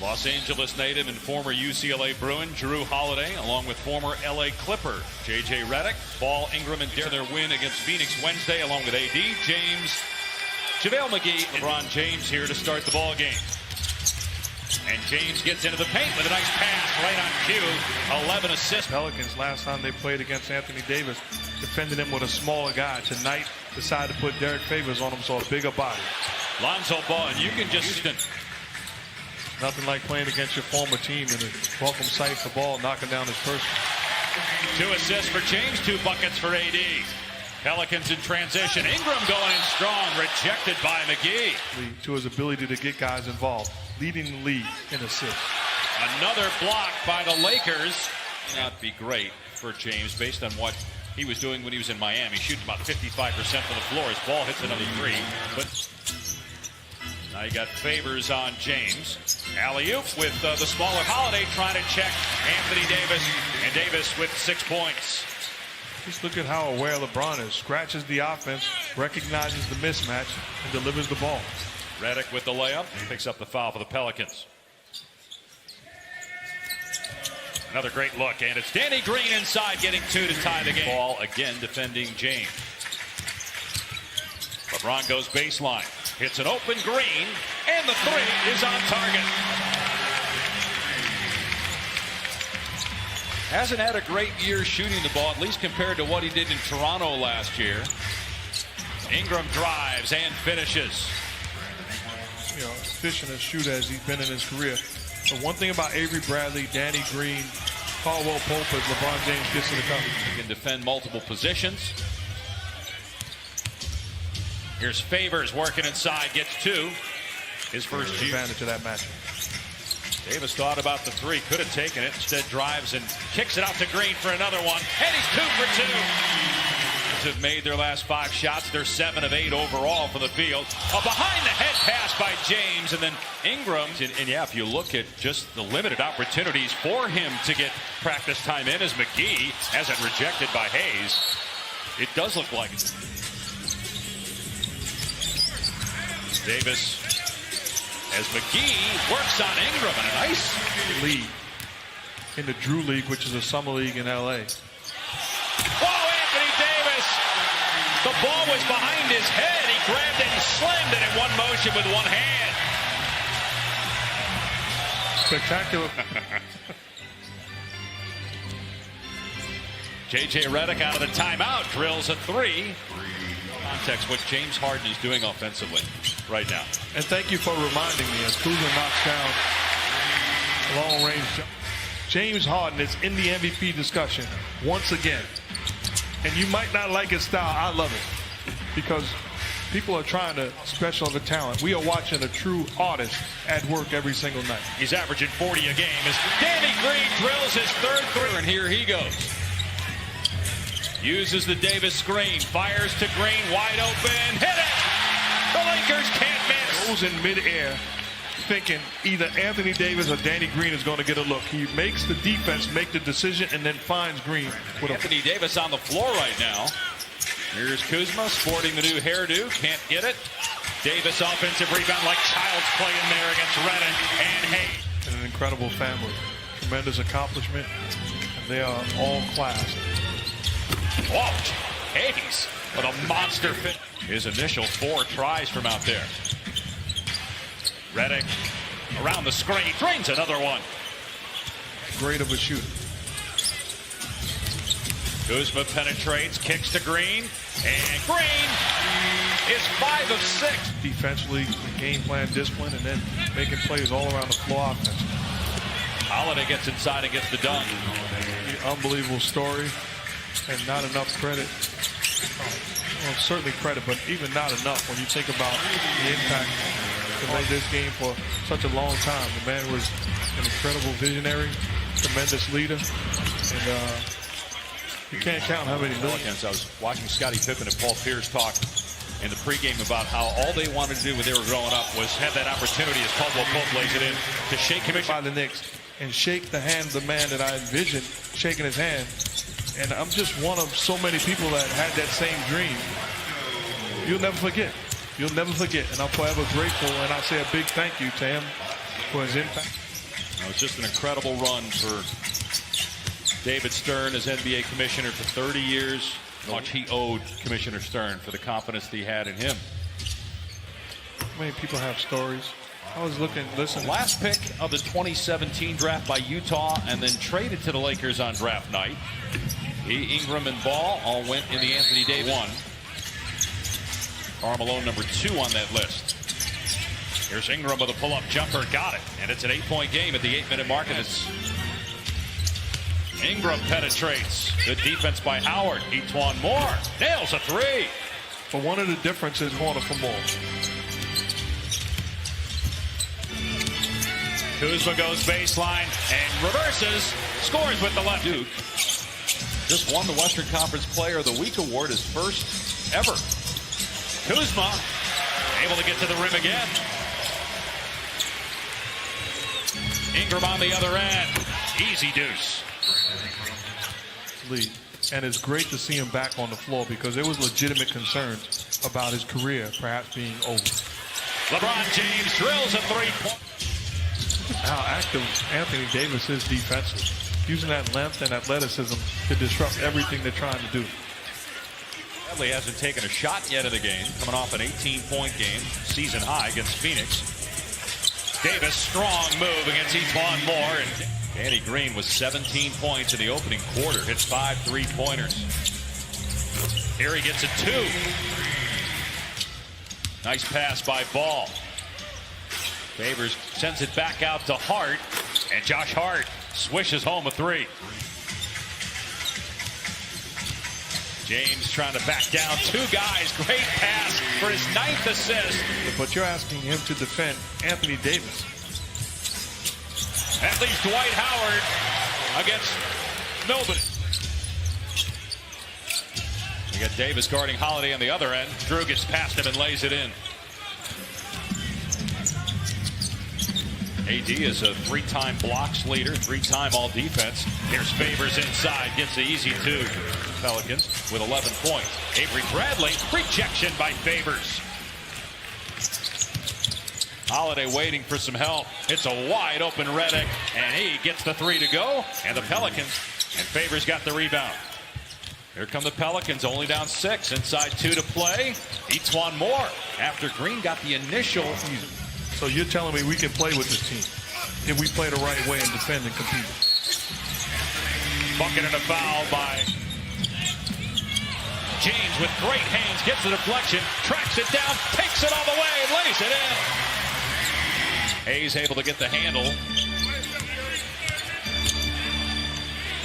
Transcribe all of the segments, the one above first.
Los Angeles native and former UCLA Bruin Drew Holiday, along with former LA Clipper J.J. Redick, Ball, Ingram, and their win against Phoenix Wednesday, along with A.D. James, JaVale McGee, LeBron James here to start the ball game. And James gets into the paint with a nice pass right on cue. 11 assists. Pelicans, last time they played against Anthony Davis, defending him with a smaller guy. Tonight, decided to put Derek Favors on him, so a bigger body. Lonzo Ball, and you can just... Nothing like playing against your former team in a welcome sight for Ball, knocking down his first. 2 assists for James, 2 buckets for A.D. Pelicans in transition. Ingram going in strong, rejected by McGee. To his ability to get guys involved, leading the league in assists. Another block by the Lakers. Not be great for James based on what he was doing when he was in Miami. Shooting about 55% from the floor. His ball hits another 3. But now you got Favors on James. Alley-oop with the smaller Holiday trying to check Anthony Davis. And Davis with 6 points. Just look at how aware LeBron is. Scratches the offense, recognizes the mismatch, and delivers the ball. Redick with the layup. Picks up the foul for the Pelicans. Another great look, and it's Danny Green inside getting 2 to tie the game. Ball again defending James. LeBron goes baseline. Hits an open Green, and the 3 is on target. Hasn't had a great year shooting the ball, at least compared to what he did in Toronto last year. Ingram drives and finishes. You know, efficient a shooter as he's been in his career. The one thing about Avery Bradley, Danny Green, Caldwell Pope as LeBron James gets in the coverage. He can defend multiple positions. Here's Favors working inside, gets 2. His first advantage of that matchup. Davis thought about the 3, could have taken it, instead drives and kicks it out to Green for another one, and he's 2 for 2. Pelicans have made their last 5 shots. They're 7 of 8 overall for the field. A behind-the-head pass by James, and then Ingram. And yeah, if you look at just the limited opportunities for him to get practice time in as McGee hasn't rejected by Hayes, it does look like it. Davis as McGee works on Ingram, and a nice lead in the Drew League, which is a summer league in L.A. Oh, Anthony Davis! The ball was behind his head. He grabbed it and slammed it in one motion with one hand. Spectacular. J.J. Redick out of the timeout, drills a 3. Context what James Harden is doing offensively right now. And thank you for reminding me as Kuzma knocks down a long range. James Harden is in the MVP discussion once again. And you might not like his style. I love it because people are trying to special the talent. We are watching a true artist at work every single night. He's averaging 40 a game as Danny Green drills his 3rd 3, and here he goes. Uses the Davis screen, fires to Green, wide open, hit it! The Lakers can't miss. Goes in midair, thinking either Anthony Davis or Danny Green is going to get a look. He makes the defense make the decision and then finds Green. With Anthony Davis on the floor right now. Here's Kuzma sporting the new hairdo, can't get it. Davis offensive rebound like child's play in there against Redick and Hayes. And an incredible family, tremendous accomplishment, and they are all class. Oh, Hayes with a monster fit. His initial 4 tries from out there. Redick around the screen, drains another one. Great of a shooter. Kuzma penetrates, kicks to Green, and Green is 5 of 6. Defensively, game plan, discipline, and then making plays all around the floor offense. Holiday gets inside and gets the dunk. Unbelievable story. And not enough credit. Well, certainly credit, but even not enough when you think about the impact to make this game for such a long time. The man was an incredible visionary, tremendous leader, and you can't count how many millions. I was watching Scottie Pippen and Paul Pierce talk in the pregame about how all they wanted to do when they were growing up was have that opportunity, as Caldwell Pope lays it in, to shake him by the Knicks and shake the hand of the man that I envisioned shaking his hand. And I'm just one of so many people that had that same dream. You'll never forget. You'll never forget. And I'm forever grateful. And I say a big thank you to him for his impact. It's just an incredible run for David Stern as NBA commissioner for 30 years. How much he owed Commissioner Stern for the confidence that he had in him. How many people have stories? I was listening. Last pick of the 2017 draft by Utah and then traded to the Lakers on draft night. Ingram and Ball all went in the Anthony Davis one. Karl Malone number 2 on that list. Here's Ingram with a pull-up jumper. Got it. And it's an 8-point game at the 8-minute mark. And it's Ingram penetrates. Good defense by Howard. Etuan Moore nails a 3. But one of the differences corner for Moore. Kuzma goes baseline and reverses. Scores with the left. Duke just won the Western Conference Player of the Week award, his first ever. Kuzma able to get to the rim again. Ingram on the other end. Easy deuce. Lead. And it's great to see him back on the floor because there was legitimate concerns about his career perhaps being over. LeBron James drills a 3-point. How active Anthony Davis is defensively, using that length and athleticism to disrupt everything they're trying to do. Bradley hasn't taken a shot yet in the game, coming off an 18-point game, season high against Phoenix. Davis, strong move against Etuan Moore. And Danny Green was 17 points in the opening quarter, hits 5 3-pointers. Here he gets a 2. Nice pass by Ball. Favors sends it back out to Hart, and Josh Hart swishes home a 3. James trying to back down 2 guys. Great pass for his 9th assist. But you're asking him to defend Anthony Davis. At least Dwight Howard against nobody. We got Davis guarding Holiday on the other end. Drew gets past him and lays it in. AD is a 3-time blocks leader, 3-time all-defense. Here's Favors inside, gets the easy 2. Pelicans with 11 points. Avery Bradley, rejection by Favors. Holiday waiting for some help. It's a wide open Redick, and he gets the 3 to go. And the Pelicans, and Favors got the rebound. Here come the Pelicans, only down 6. Inside 2 to play. Etuan Moore after Green got the initial. So you're telling me we can play with this team if we play the right way and defend and compete. Bucket and a foul by James with great hands, gets the deflection, tracks it down, takes it all the way, and lays it in. Hayes able to get the handle.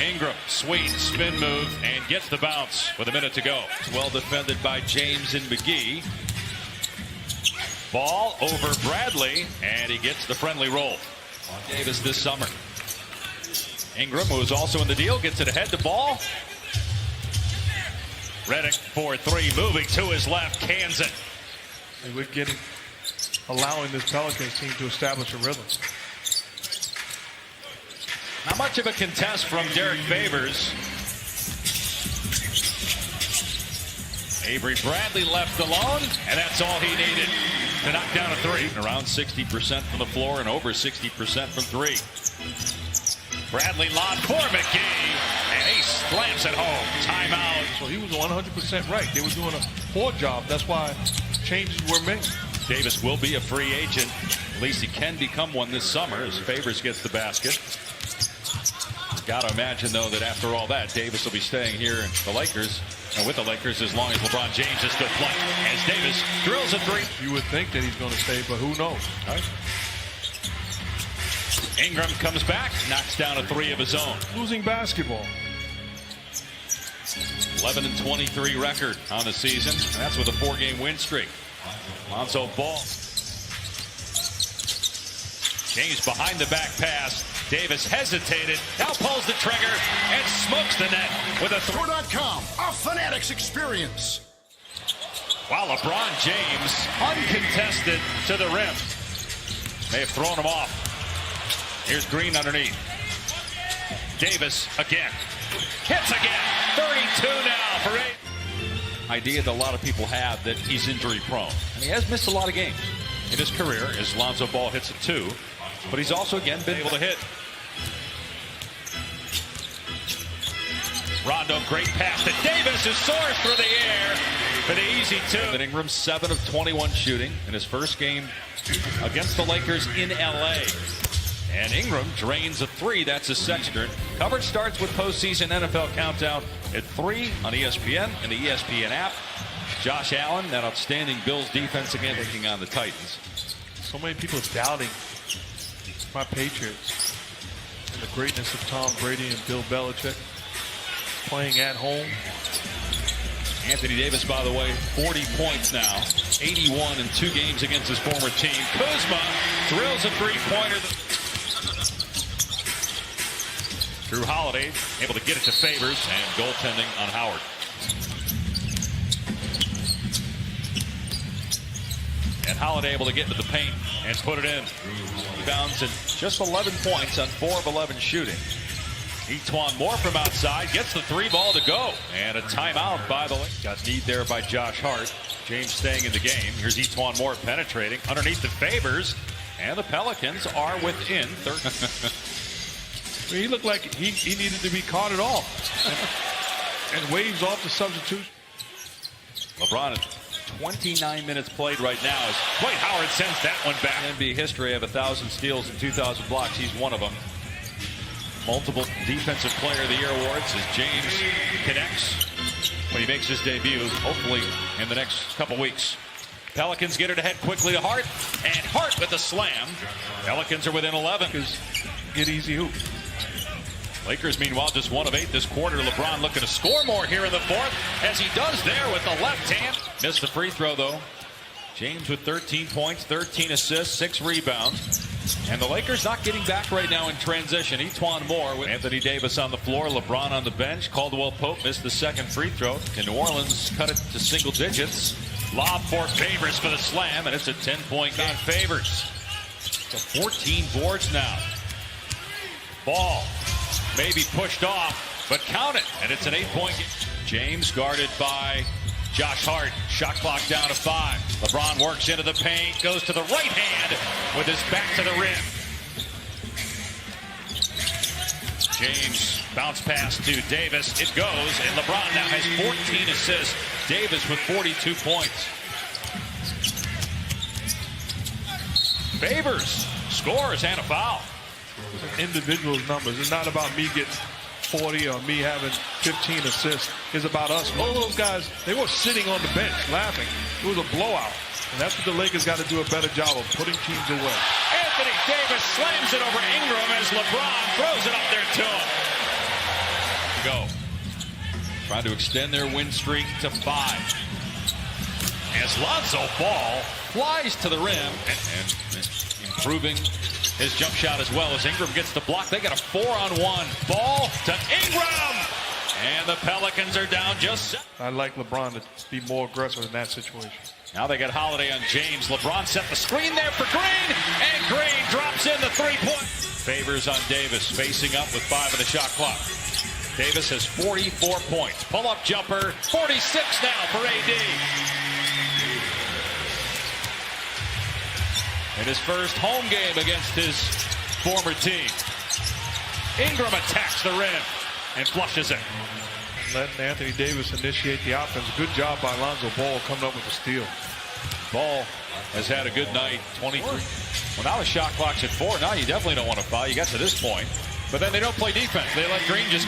Ingram, sweet spin move, and gets the bounce with a minute to go. Well defended by James and McGee. Ball over Bradley, and he gets the friendly roll. Davis this summer. Ingram, who is also in the deal, gets it ahead to Ball. Redick for 3, moving to his left, cans it. And we're allowing this Pelicans team to establish a rhythm. Not much of a contest from Derek Favors. Avery Bradley left alone, and that's all he needed to knock down a 3. Around 60% from the floor and over 60% from 3. Bradley lob for McGee, and he slams it home. Timeout. So he was 100% right. They were doing a poor job. That's why changes were made. Davis will be a free agent. At least he can become one this summer as Favors gets the basket. Got to imagine, though, that after all that, Davis will be staying here in the Lakers. And with the Lakers, as long as LeBron James is still playing. As Davis drills a 3. You would think that he's going to stay, but who knows? Right. Ingram comes back, knocks down a 3 of his own. Losing basketball. 11-23 record on the season, and that's with a 4-game win streak. Lonzo Ball. James behind the back pass. Davis hesitated, now pulls the trigger, and smokes the net with a 3. Score.com, a Fanatics experience. While LeBron James, uncontested to the rim. They have thrown him off. Here's Green underneath. Davis again. Hits again. 32 now for 8. Idea that a lot of people have that he's injury prone. And he has missed a lot of games in his career as Lonzo Ball hits a 2. but he's also, again, been able to hit. Rondo, great pass to Davis, who soars through the air for the easy two. And Ingram, 7 of 21 shooting in his first game against the Lakers in LA. And Ingram drains a 3. That's his second. Coverage starts with postseason NFL Countdown at 3 on ESPN and the ESPN app. Josh Allen, that outstanding Bills defense again, taking on the Titans. So many people doubting my Patriots and the greatness of Tom Brady and Bill Belichick playing at home. Anthony Davis, by the way, 40 points now, 81 in 2 games against his former team. Kuzma drills a 3-pointer. Drew Holiday able to get it to Favors, and goaltending on Howard. And Holiday able to get into the paint and put it in. Rebounds and just 11 points on 4 of 11 shooting. Etuan Moore from outside gets the 3 ball to go. And a timeout by the Lakers. Got need there by Josh Hart. James staying in the game. Here's Etuan Moore penetrating underneath the Favors. And the Pelicans are within 13. He looked like he needed to be carted off. And waves off the substitution. LeBron at 29 minutes played right now as Dwight Howard sends that one back. NBA history of 1,000 steals and 2,000 blocks. He's one of them. Multiple Defensive Player of the Year awards as James connects when he makes his debut, hopefully in the next couple weeks. Pelicans get it ahead quickly to Hart, and Hart with the slam. Pelicans are within 11. Get easy hoop. Lakers, meanwhile, just 1 of 8 this quarter. LeBron looking to score more here in the 4th, as he does there with the left hand. Missed the free throw, though. James with 13 points, 13 assists, 6 rebounds. And the Lakers not getting back right now in transition. Etuan Moore with Anthony Davis on the floor, LeBron on the bench. Caldwell Pope missed the second free throw. And New Orleans cut it to single digits. Lob for Favors for the slam, and it's a 10-point game. Favors. So 14 boards now. Ball maybe pushed off, but count it, and it's an 8-point game. James guarded by Josh Hart. Shot clock down to 5. LeBron works into the paint, goes to the right hand with his back to the rim. James bounce pass to Davis. It goes, and LeBron now has 14 assists. Davis with 42 points. Favors scores and a foul. Individual numbers. It's not about me getting 40 or me having 15 assists. It's about us. All those guys, they were sitting on the bench laughing. It was a blowout. And that's what the Lakers got to do a better job of, putting teams away. Anthony Davis slams it over Ingram as LeBron throws it up there to him. Go. Trying to extend their win streak to 5. As Lonzo Ball flies to the rim and improving his jump shot as well as Ingram gets the block. They got a 4-on-1. Ball to Ingram. And the Pelicans are down just 7. I like LeBron to be more aggressive in that situation. Now they got Holiday on James. LeBron set the screen there for Green. And Green drops in the 3-point. Favors on Davis, facing up with 5 of the shot clock. Davis has 44 points. Pull-up jumper, 46 now for AD. In his first home game against his former team. Ingram attacks the rim and flushes it. Letting Anthony Davis initiate the offense. Good job by Lonzo Ball coming up with the steal. Ball has had a good night, 23. Well, now the shot clock's at 4. Now you definitely don't want to foul. You got to this point. But then they don't play defense. They let Green just get